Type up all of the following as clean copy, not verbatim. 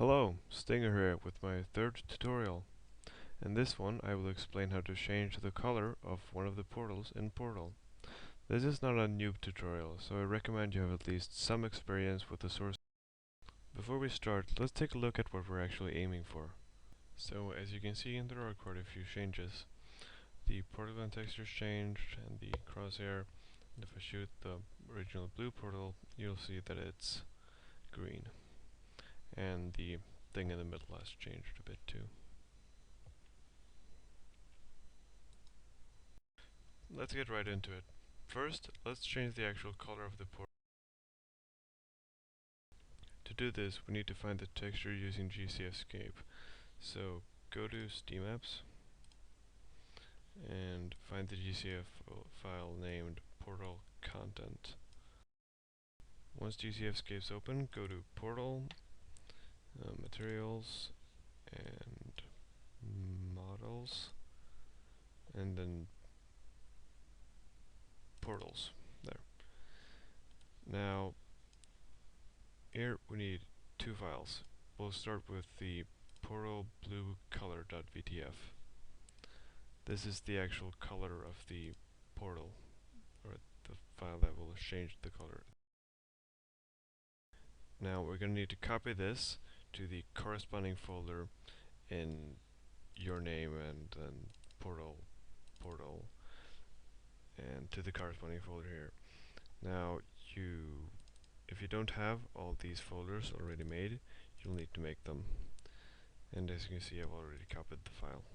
Hello, Stinger here with my third tutorial. In this one I will explain how to change the color of one of the portals in Portal. This is not a noob tutorial, so I recommend you have at least some experience with the source. Before we start, let's take a look at what we're actually aiming for. So as you can see, there are quite a few changes. The portal and textures changed, and the crosshair, and if I shoot the original blue portal, you'll see that it's green. And the thing in the middle has changed a bit too. Let's get right into it. First, let's change the actual color of the portal. To do this, we need to find the texture using GCFscape. So go to Steam Apps and find the GCF file named Portal Content. Once GCFscape's open, go to Portal, Materials, and Models, and then Portals. There. Now, here we need two files. We'll start with the portal blue color.vtf. This is the actual color of the portal, or the file that will change the color. Now we're going to need to copy this to the corresponding folder in your name and then portal, and to the corresponding folder here. Now if you don't have all these folders already made, you'll need to make them. And as you can see, I've already copied the file.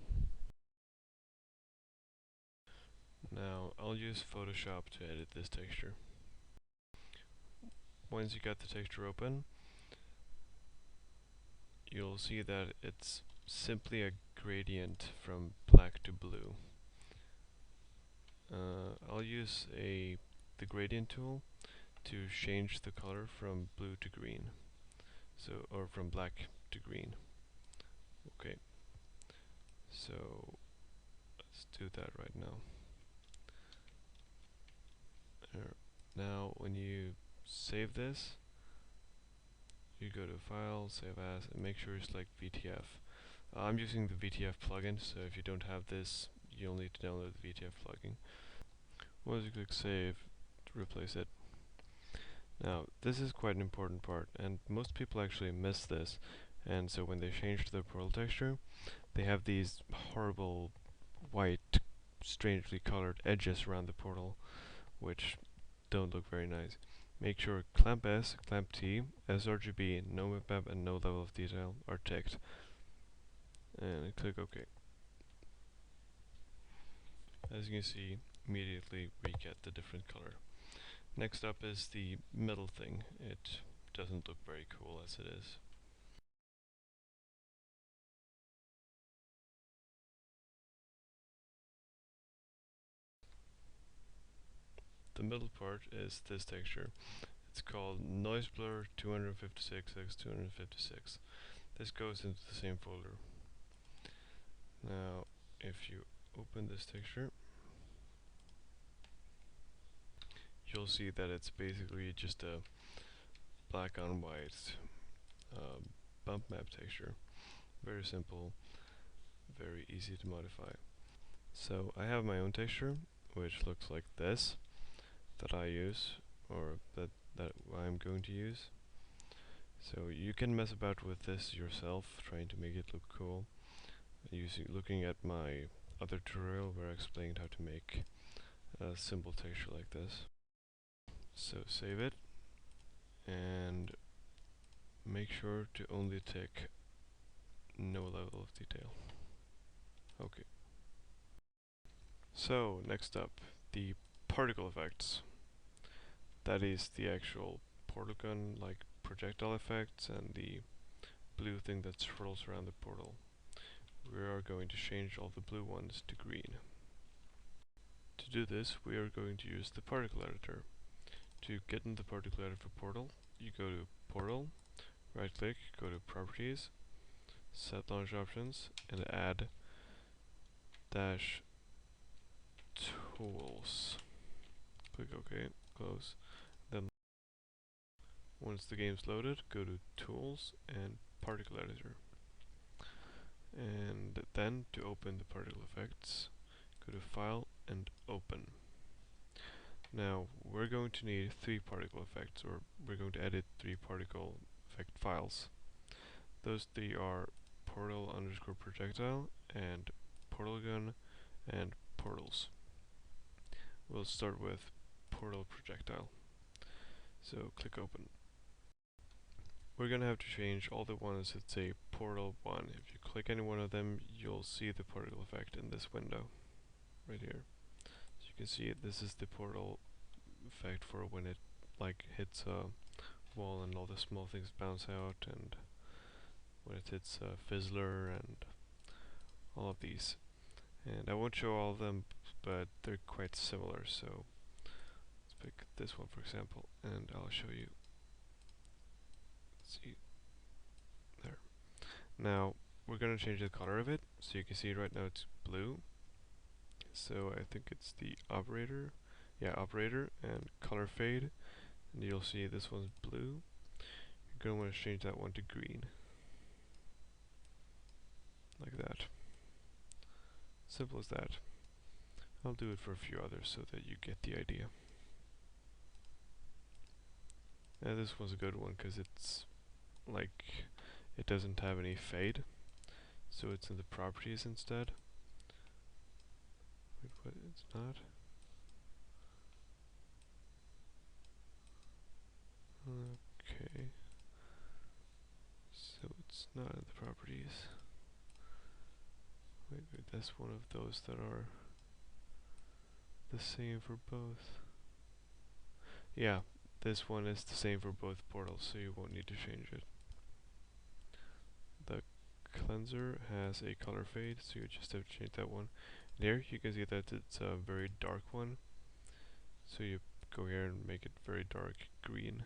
Now I'll use Photoshop to edit this texture. Once you got the texture open, you'll see that it's simply a gradient from black to blue. I'll use the gradient tool to change the color from blue to green, or from black to green. Okay, so let's do that right now. Now when you save this, you go to File, Save As, and make sure you select VTF. I'm using the VTF plugin, so if you don't have this, you'll need to download the VTF plugin. Once you click Save, to replace it. Now, this is quite an important part, and most people actually miss this, and so when they change to the portal texture, they have these horrible white, strangely colored edges around the portal, which don't look very nice. Make sure Clamp S, Clamp T, sRGB, no map, and no level of detail are ticked. And click OK. As you can see, immediately we get the different color. Next up is the middle thing. It doesn't look very cool as it is. The middle part is this texture. It's called Noise Blur 256x256. This goes into the same folder. Now, if you open this texture, you'll see that it's basically just a black on white bump map texture. Very simple, very easy to modify. So I have my own texture, which looks like this, that I use, or that I'm going to use. So you can mess about with this yourself, trying to make it look cool, looking at my other tutorial where I explained how to make a simple texture like this. So save it, and make sure to only tick no level of detail. Okay. So next up, the particle effects. That is the actual portal gun like projectile effects and the blue thing that swirls around the portal. We are going to change all the blue ones to green. To do this, we are going to use the particle editor. To get in the particle editor for Portal, you go to Portal, right click, go to Properties, Set Launch Options, and add dash tools. Click OK, close. Then Once the game's loaded, go to Tools and Particle Editor. And then to open the particle effects, go to File and Open. Now we're going to need 3 particle effects, or we're going to edit 3 particle effect files. Those 3 are portal underscore projectile and portal gun and portals. We'll start with portal projectile. So click open. We're gonna have to change all the ones that say portal 1. If you click any one of them, you'll see the particle effect in this window right here. So you can see it, this is the portal effect for when it like hits a wall and all the small things bounce out, and when it hits a fizzler and all of these. And I won't show all of them, but they're quite similar, so let's pick this one for example, and I'll show you. Let's see, there. Now we're going to change the color of it, so you can see right now it's blue. So I think it's the operator, yeah, operator and color fade, and you'll see this one's blue. You're going to want to change that one to green, like that. Simple as that. I'll do it for a few others so that you get the idea. Now this one's a good one because it's like it doesn't have any fade, so it's in the properties instead. Wait, what? It's not? Okay. So it's not in the properties. Wait, that's one of those that are the same for both. Yeah, this one is the same for both portals, so you won't need to change it. The cleanser has a color fade, so you just have to change that one. And here you can see that it's a very dark one, so you go here and make it very dark green.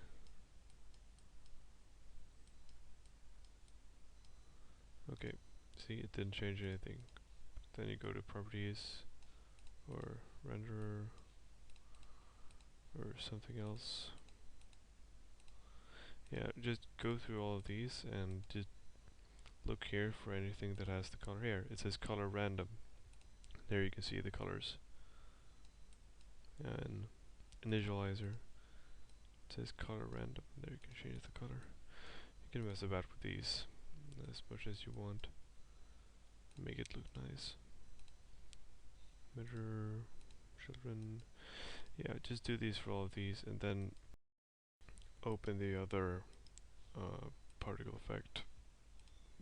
Okay, see, it didn't change anything. Then you go to properties or renderer or something else. Yeah, just go through all of these and just look here for anything that has the color here. It says color random. There you can see the colors. And initializer, it says color random. There you can change the color. You can mess about with these as much as you want. Make it look nice. Mirror, children. Yeah, just do these for all of these, and then open the other particle effect.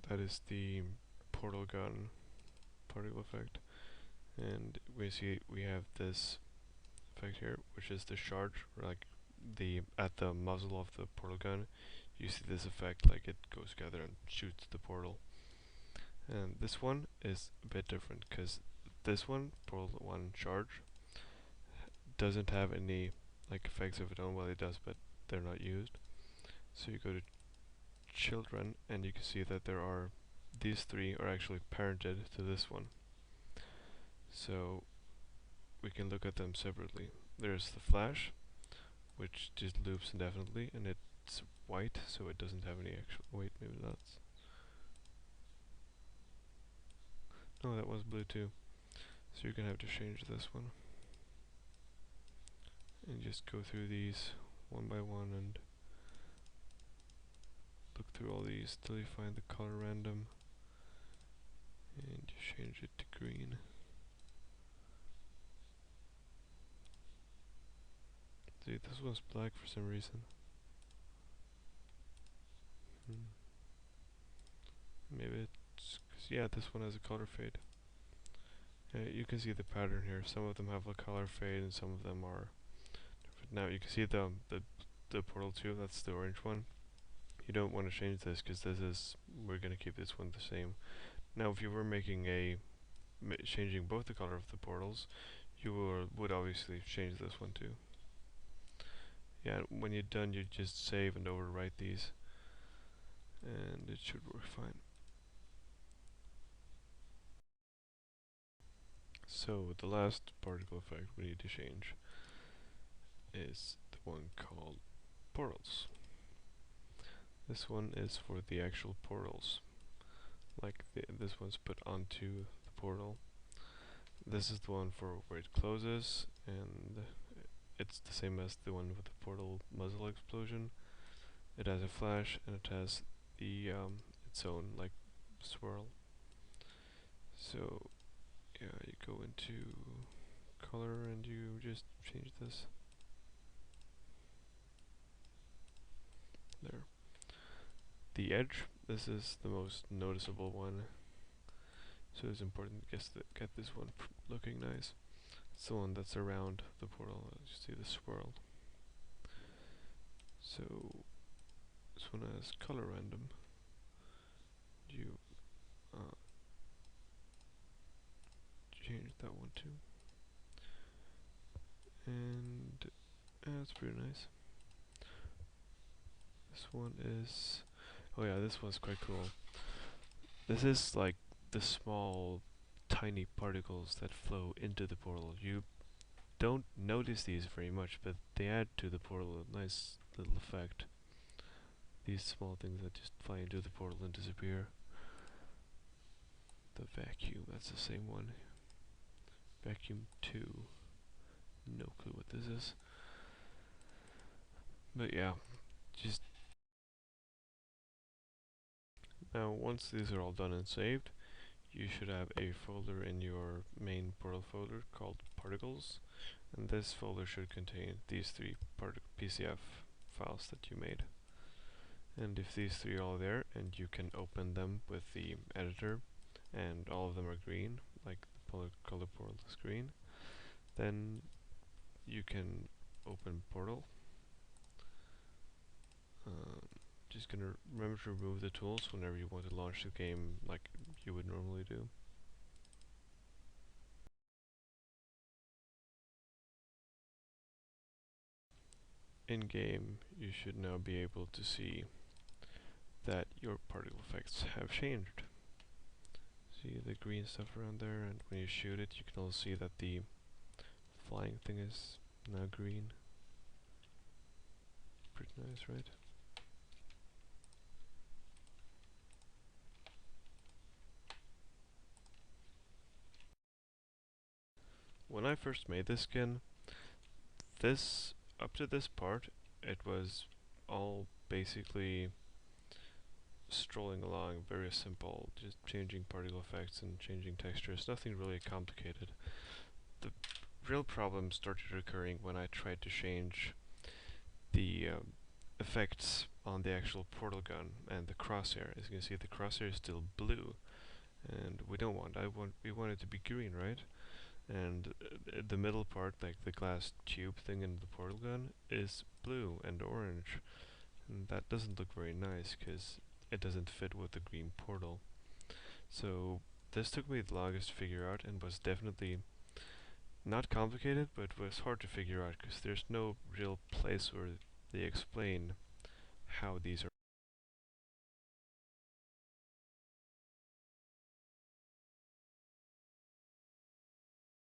That is the portal gun particle effect. And we see we have this effect here, which is the charge, like the at the muzzle of the portal gun. You see this effect, like it goes together and shoots the portal. And this one is a bit different because this one, portal 1 charge, doesn't have any like effects of its own. Well, it does, but they're not used. So you go to children, and you can see that there are these 3 are actually parented to this one. So we can look at them separately. There's the flash, which just loops indefinitely, and it's white, so it doesn't have any actual. Wait, maybe that's. No, that was blue too. So you're gonna have to change this one. And just go through these one by one and look through all these till you find the color random. And you change it to green. See, this one's black for some reason. Maybe it's 'cause, yeah, this one has a color fade. You can see the pattern here. Some of them have a color fade and some of them are different. Now you can see the portal 2, that's the orange one. You don't want to change this because we're going to keep this one the same. Now if you were making changing both the color of the portals, you would obviously change this one too. Yeah, when you're done, you just save and overwrite these, and it should work fine. So the last particle effect we need to change is the one called portals. This one is for the actual portals. Like this one's put onto the portal. This is the one for where it closes, and it's the same as the one with the portal muzzle explosion. It has a flash, and it has the its own like swirl. So yeah, you go into color and you just change this. There. The edge, this is the most noticeable one, so it's important to get this one looking nice. It's the one that's around the portal. You see the swirl. So this one has color random. You change that one too, and that's pretty nice. This one is, oh yeah, this one's quite cool. This is like the small, tiny particles that flow into the portal. You don't notice these very much, but they add to the portal a nice little effect. These small things that just fly into the portal and disappear. The vacuum, that's the same one. Vacuum 2. No clue what this is. But yeah, just now once these are all done and saved, you should have a folder in your main portal folder called particles, and this folder should contain these three PCF files that you made. And if these three are all there and you can open them with the editor and all of them are green, like the color portal is green, then you can open portal. Just gonna remember to remove the tools whenever you want to launch the game like you would normally do. In game, you should now be able to see that your particle effects have changed. See the green stuff around there, and when you shoot it, you can also see that the flying thing is now green. Pretty nice, right? When I first made this skin, up to this part, it was all basically strolling along, very simple, just changing particle effects and changing textures, nothing really complicated. The real problem started occurring when I tried to change the effects on the actual portal gun and the crosshair. As you can see, the crosshair is still blue, and we don't want. We want it to be green, right? And the middle part, like the glass tube thing in the portal gun, is blue and orange, and that doesn't look very nice because it doesn't fit with the green portal. So this took me the longest to figure out, and was definitely not complicated, but was hard to figure out because there's no real place where they explain how these are